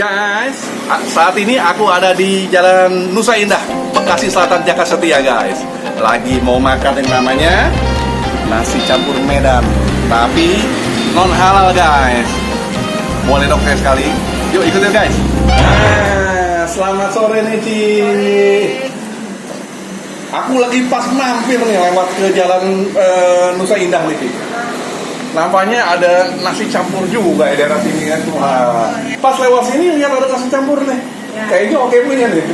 Guys, saat ini aku ada di Jalan Nusa Indah, Bekasi Selatan, Jakarta Setia, guys. Lagi mau makan yang namanya nasi campur Medan, tapi non halal, guys. Boleh dong saya sekali? Yuk ikutin, guys. Selamat sore nih, Ci. Aku lagi pas mampir nih lewat ke Jalan Nusa Indah nih, Ci. Nampaknya ada nasi campur juga ya daerah sini kan. Wah. Pas lewat sini lihat ada nasi campur nih. Ya. Kayaknya oke punya nih.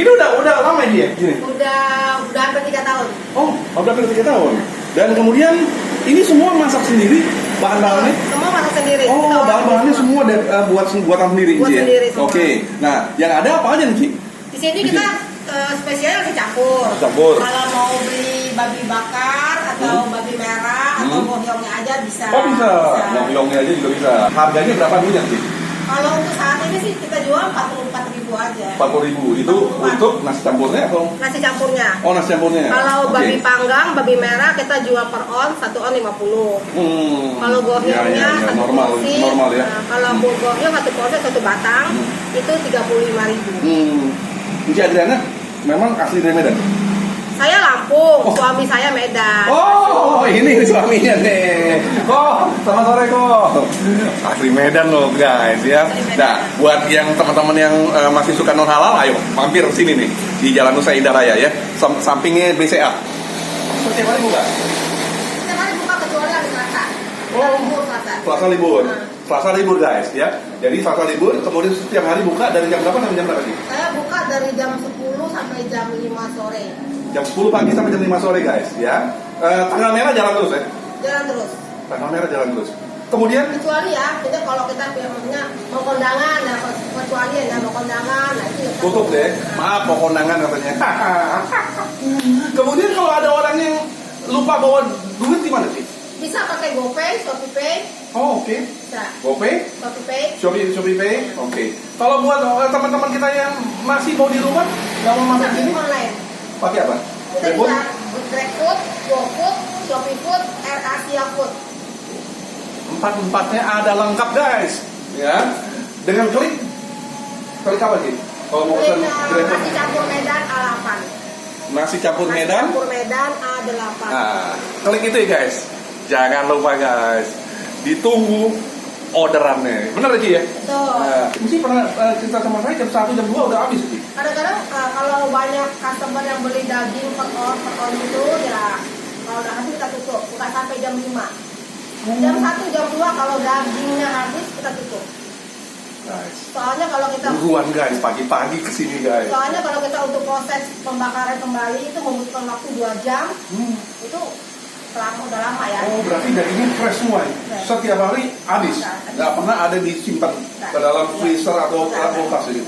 Ini udah lama dia gini. Udah hampir 3 tahun. Oh, udah hampir 3 tahun. Dan kemudian ini semua masak sendiri bahan-bahannya? Semua masak sendiri. Oh, bahan-bahannya semua buatan sendiri, Buat Ci. sendiri semua. Oke. Nah, yang ada apa aja nih, Ci? Di sini kita spesialnya nasi campur. Campur. Kalau mau beli babi bakar atau babi merah atau goyongnya aja bisa. Oh, bisa. Goyongnya aja juga bisa. Harganya berapa dulu ya, Ci? Kalau untuk saat ini sih kita jual 44.000 aja. 40.000 itu 44. untuk nasi campurnya atau? Nasi campurnya. Oh, nasi campurnya. Kalau Oke. babi panggang, babi merah kita jual per on, 1 on 50. Kalau goyongnya satu normal, porsi, normal ya. nah, kalau goyong satu porsi 1 batang itu 35.000. Cici Adriana memang asli dari Medan. Saya Lampung, suami saya Medan. Oh, ini suaminya nih. Oh, selamat sore kok. Asli Medan loh, guys ya. Nah, buat yang teman-teman yang masih suka non halal, ayo mampir sini nih di Jalan Nusa Indah Raya ya. Sampingnya BCA. Setiap hari buka? Setiap hari buka kecuali hari Selasa. Libur Selasa. Selasa libur. Selasa libur, guys ya. Jadi Selasa libur, kemudian setiap hari buka dari jam berapa sampai jam berapa sih? Saya buka dari jam 10 sampai jam 5 sore. Jam 10 pagi sampai jam 5 sore, guys ya. Tanggal merah jalan terus ya. Jalan terus. Tanggal merah jalan terus. Kemudian Kecuali ya, kita kalau kita maksudnya mau kondangan, ya kecuali ya mau kondangan, nah itu ya tutup deh. Maaf, mau kondangan katanya. Kemudian kalau ada orang yang lupa bawa duit gimana sih? bisa pakai GoPay, ShopeePay, Oh, oke. bisa. GoPay, ShopeePay. Shopee Pay, oke. Kalau buat teman-teman kita yang masih mau di rumah, nggak mau makan Bisa sini, online. pakai apa? Kita Telepon? bisa GrabFood, GoFood, ShopeeFood, AirAsia Food. Empat-empatnya ada lengkap, guys. Ya, dengan klik apa sih? Kalau mau pesan GrabFood, Nasi campur Medan A8. nasi campur Nasi Medan. campur Medan A8. Nah, klik itu ya, guys. Jangan lupa, guys. Ditunggu orderannya. Bener Ci ya? Betul. Nah, mesti pernah cerita sama saya jam 1 jam 2 udah habis Ci. Kadang-kadang kalau banyak customer yang beli daging per on itu ya kalau udah habis kita tutup, bukan sampai jam 5. Jam 1 jam 2 kalau dagingnya habis kita tutup. Guys. Soalnya kalau kita Buruan, guys, pagi-pagi kesini, guys. Soalnya kalau kita untuk proses pembakaran kembali itu membutuhkan waktu 2 jam. Itu udah lama ya. Oh, berarti dagingnya fresh semua ya? Fresh. Setiap hari habis? Nggak pernah ada disimpan ke dalam freezer atau kulkas ini?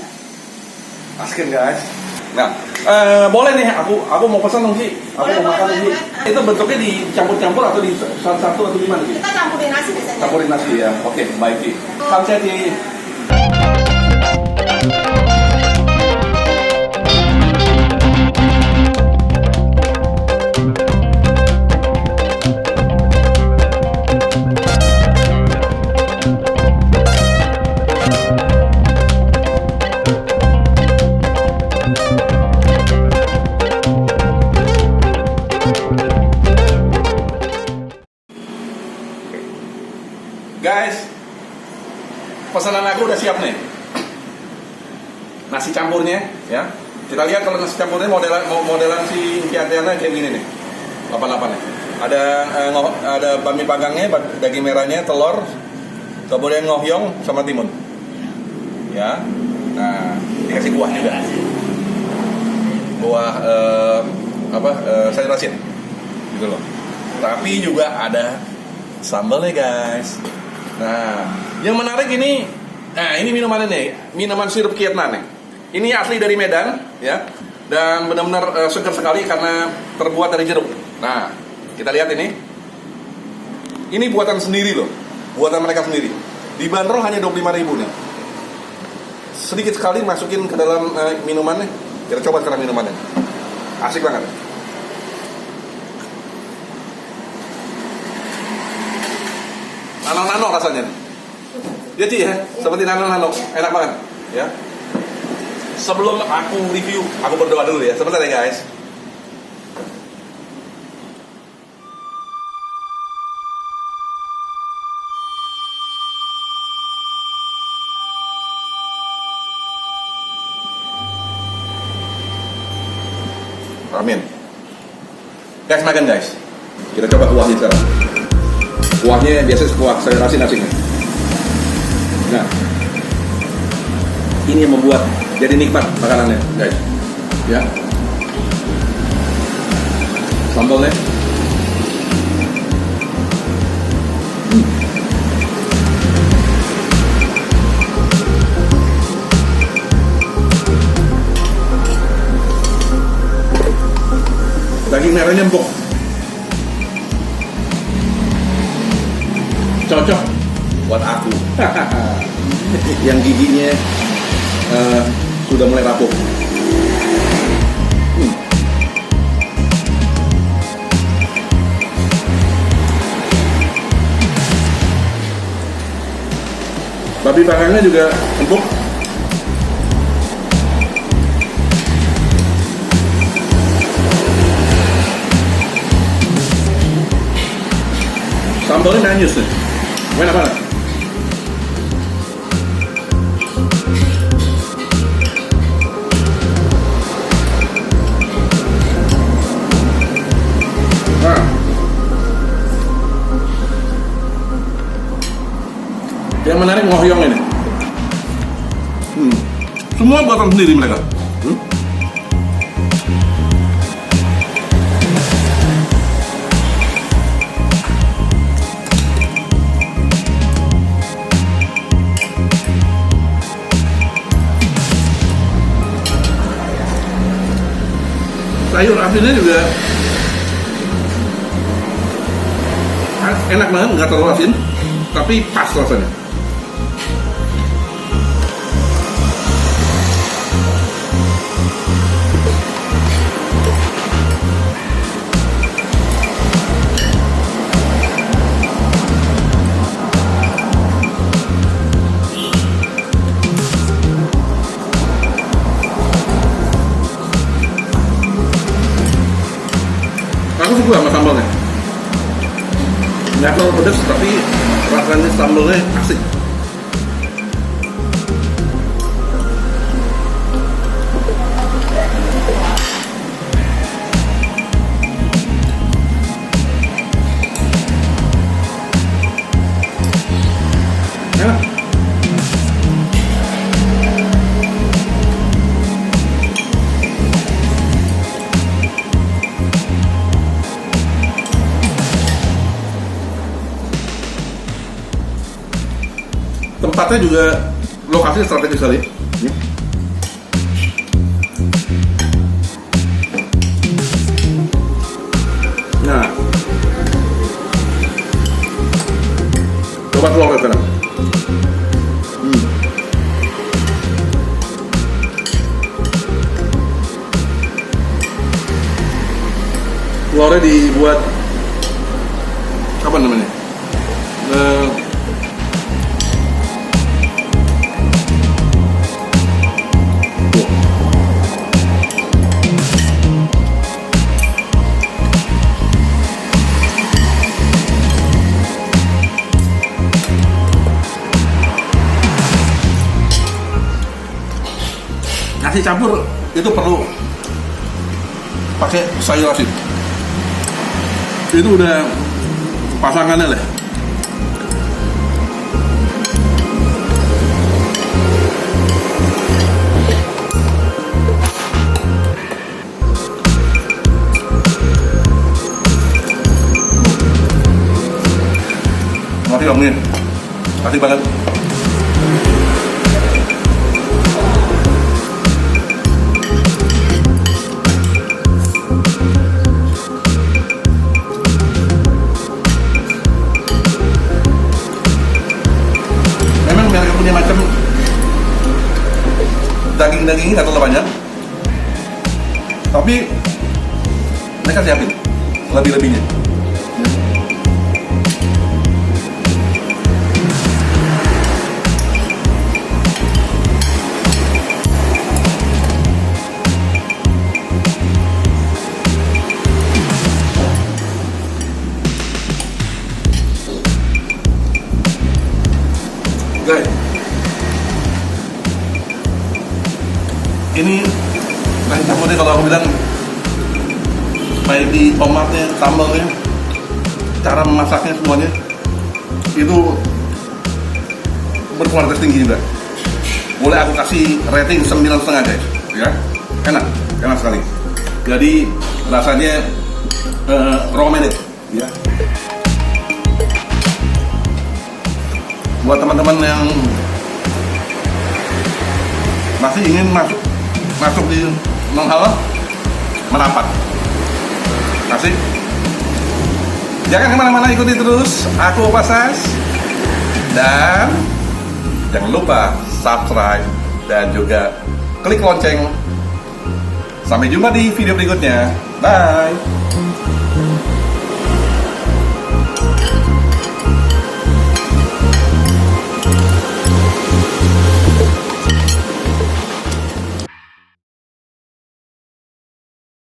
Asken, guys. Nah, boleh nih, aku mau pesan dong Ci. Aku Boleh, mau makan boleh, Ci. boleh. Itu bentuknya dicampur-campur atau di satu-satu atau gimana Ci? Kita campurin nasi biasanya. Campurin nasi ya. Oke, baik Ci. Sampai Ci. Guys, pesanan aku udah siap nih. Nasi campurnya, ya. Kita lihat kalau nasi campurnya modelan si Adriana kayak gini nih. 88 nih. Ada bami panggangnya, daging merahnya, telur, kemudian ngohyong sama timun. Ya. Nah, dikasih kuah juga. Kuah sayur asin. Gitu loh. Tapi juga ada sambalnya, guys. Nah, yang menarik ini, ini minumannya nih, minuman sirup Kietna nih. Ini asli dari Medan, ya, dan benar-benar segar sekali karena terbuat dari jeruk. Nah, kita lihat ini. Ini buatan sendiri loh, buatan mereka sendiri. Dibanderol hanya 25.000 nih. Sedikit sekali masukin ke dalam minumannya. Kita coba sekarang minumannya. Asik banget. Nano-nano rasanya. Ya Ci ya, seperti nano-nano, enak banget ya. Sebelum aku review, aku berdoa dulu ya. Sebentar ya guys. Amin. Guys, makan guys. Kita coba kuahnya sekarang. Kuahnya biasa kuah sayur asin asinnya. Nah, ini yang membuat jadi nikmat makanannya, guys. Ya. Sambalnya. Daging merahnya empuk. Cocok buat aku. Yang giginya sudah mulai rapuh. Babi pangangnya juga empuk. Sambalnya manis nih. Enak banget. Nah, yang menarik ngohyong ini. Semua buatan sendiri mereka. Sayur asinnya juga enak banget, nggak terlalu asin, tapi pas rasanya. Aku suka sama sambalnya. Nggak terlalu pedas, tapi rasanya sambalnya asik. Enak. Tempatnya juga lokasi strategis sekali. Nah, coba telurnya sekarang. Telurnya dibuat apa namanya? Nasi campur itu perlu pakai sayur asin. Itu udah pasangannya lah. Masih om nih, asik banget. Punya macam daging-dagingnya nggak terlalu banyak, tapi mereka siapin lebih-lebihnya. ini kalau aku bilang baik di tomatnya, sambalnya, cara memasaknya semuanya itu berkualitas tinggi juga. Boleh aku kasih rating 9,5 guys, ya, enak sekali. Jadi rasanya recommended, ya. Buat teman-teman yang masih ingin masuk di non halal, merapat. Asik. Jangan kemana-mana, ikuti terus aku Pasas. Dan jangan lupa subscribe dan juga klik lonceng. Sampai jumpa di video berikutnya. Bye.